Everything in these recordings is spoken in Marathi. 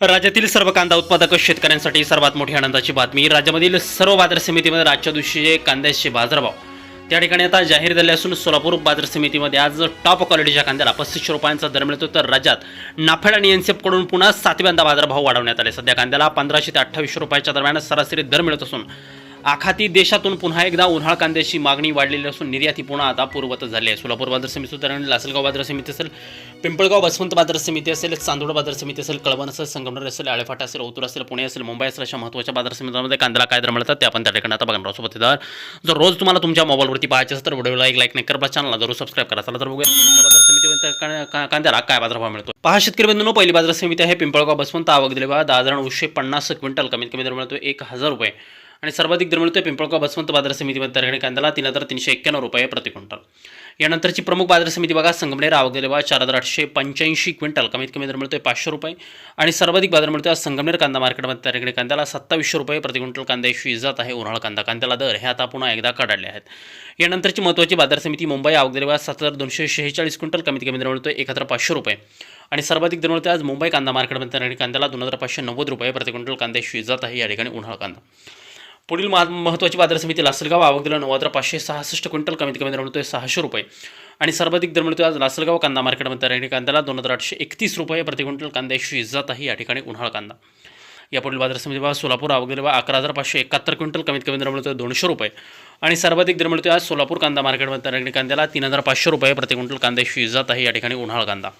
राज्यातील सर्व कांदा उत्पादक शेतकऱ्यांसाठी सर्वात मोठी आनंदाची बातमी. राज्यामधील सर्व बाजार समितीमध्ये आजच्या दिवशीचे कांद्याचे बाजारभाव त्या ठिकाणी आता जाहीर झाले असून सोलापूर बाजार समितीमध्ये आज टॉप क्वालिटीच्या कांद्याला 3500 रुपयांचा दर मिळतो. तर राज्यात नाफेड आणि एनसीएफ कडून पुन्हा 7व्यांदा बाजारभाव वाढवण्यात आले. सध्या कांद्याला 1500 ते 2800 रुपयाच्या दरम्यान सरासरी दर मिळत असून आखाती देशातून पुन्हा एकदा उन्हाळ कांद्याची मागणी वाढलेली असून निर्याती पुन्हा आता पूर्ववत झाली आहे. सोलापूर बाजार समिती सुधारणी, लासलगाव बाजार समिती असेल, पिंपळगाव बसवंत बाजार समिती असेल, चांदोड बाजार समिती असेल, कळवण असेल, संगमनेर असेल, आळेफाटा असेल, ओतूर असेल, पुणे असेल, मुंबई असेल, अशा महत्त्वाच्या बाजार समितीमध्ये कांद्याला काय दर मिळतात ते आपण त्या ठिकाणी आता बघणार आहोत. जर रोज तुम्हाला तुमच्या मोबाईलवरती पाहायचे असेल तर व्हिडिओला एक लाईक नाही करा, चॅनलला जरूर सबस्क्राईब करा. चला तर बघूया बाजार समितीमध्ये कांद्याला काय बाजारभाव मिळतो. पहा शेतकरी बंधूंनो, पहिली बाजार समिती आहे पिंपळगाव बसवंत. आवक दिली बघा 10,950 क्विंटल, कमीत कमी दर मिळतो 1000 रुपये आणि सर्वाधिक दर मिळतोय पिंपळगाव बसवंत बाजार समितीमध्ये त्या ठिकाणी कांद्याला 3,391 रुपये प्रति क्विंटल. यानंतरची प्रमुख बाजार समिती बघा संगमनेर. आवक दिली बघा 4,885 क्विंटल, कमीत कमी दर मिळतोय 500 रुपये आणि सर्वाधिक बाजार मिळतोय संगमनेर कांदा मार्केटमध्ये त्या ठिकाणी कांद्याला 2700 रुपये प्रति क्विंटल कांद्याची जात आहे. उन्हाळ कांदा कांद्याला दर हे आता पुन्हा एकदा कडाडले आहेत. यानंतरची महत्त्वाची बाजार समिती मुंबई. आवक दिली बघा 7,246 क्विंटल, कमीत कमी दर मिळतोय 1,500 रुपये आणि सर्वाधिक दर मिळतोय आज मुंबई कांदा मार्केटमध्ये त्या ठिकाणी कांद्याला 2,590 रुपये प्रति क्विंटल कांद्याची जात आहे. या ठिकाणी उन्हाळ कांदा. पुढील महत्त्वाची बाजार समिती लासलगाव. आवक दिला 9,566 क्विंटल, कमीत कमी दर मिळतोय 600 रुपये आणि सर्वाधिक दर मिळतोय आज लासलगाव कांदा मार्केटमध्ये त्या ठिकाणी कांद्याला 2,831 रुपये प्रति क्विंटल कांद्याची जात आहे. या ठिकाणी उन्हाळ कांदा. या पुढील बाजार समिती बघा सोलापूर. आवक दिली बघा 11,571 क्विंटल, कमीत कमी दर मिळतोय 200 रुपये आणि सर्वाधिक दर मिळतोय आज सोलापूर कांदा मार्केटमध्ये त्या ठिकाणी कांद्याला 3,500 रुपये प्रति क्विंटल कांद्याची जात आहे. या ठिकाणी उन्हाळ कांदा.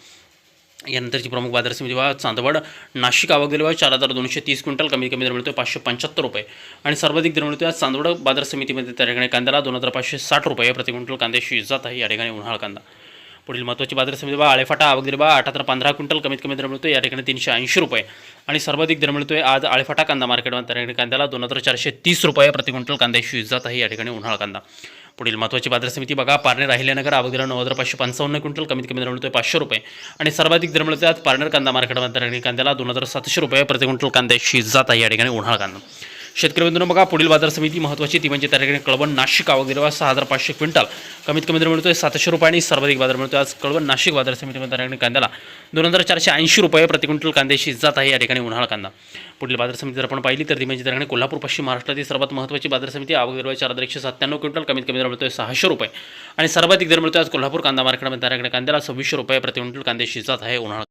यानंतरची प्रमुख बाजार समिती बघा चांदवड. नाशिक. आवक दिली बघा 4,230 क्विंटल, कमीत कमी दर मिळतोय 575 रुपये आणि सर्वाधिक दर मिळतोय आज चांदवड बाजार समितीमध्ये त्या ठिकाणी कांद्याला 2,560 रुपये प्रति क्विंटल कांद्याची जात आहे. या ठिकाणी उन्हाळ कांदा. पुढील महत्त्वाची बाजार समिती बघा आळेफाटा. आवक दिली बघा 8,15 क्विंटल, कमीत कमी दर मिळतोय या ठिकाणी 380 रुपये आणि सर्वाधिक दर मिळतोय आज आळेफाटा कांदा मार्केटमध्ये त्या ठिकाणी कांद्याला 2,430 रुपये प्रति क्विंटल कांद्याची जात आहे. या ठिकाणी उन्हाळ कांदा. पुढील महत्त्वाची बाजार समिती बघा पारनेर. अहिल्यानगर. आवक दिला 9,555 क्विंटल, कमीत कमी दर मिळतोय 500 रुपये आणि सर्वाधिक दर मिळतोय आज पारनेर कांदा मार्केटमध्ये त्या ठिकाणी कांद्याला 2,700 रुपये प्रति क्विंटल कांद्याची जात आहे. या ठिकाणी उन्हाळ कांदा. शेतकरी बंधूंनो बघा पुढील बाजार समिती महत्त्वाची ती म्हणजे त्या ठिकाणी कळवण. नाशिक. आवक दिली 6,500 क्विंटल, कमीत कमी दर मिळतोय 700 रुपये आणि सर्वाधिक बाजार मिळतोय आज कळवण नाशिक बाजार समितीमध्ये त्या ठिकाणी कांद्याला 2,480 रुपये प्रति क्विंटल कांद्याची जात आहे. या ठिकाणी उन्हाळ कांदा. पुढील बाजार समिती जर आपण पाहिली तर ती म्हणजे त्या ठिकाणी कोल्हापूर पश्चिम महाराष्ट्रातील सर्वात महत्त्वाची बाजार समिती. आवक दिली 4,197 क्विंटल, कमीत कमी दर मिळतोय 600 रुपये आणि सर्वाधिक दर मिळतोय आज कोल्हापूर कांदा मार्केटमध्ये त्या ठिकाणी कांद्याला 2600 रुपये प्रति क्विंटल कांद्याची जात आहे. उन्हाळ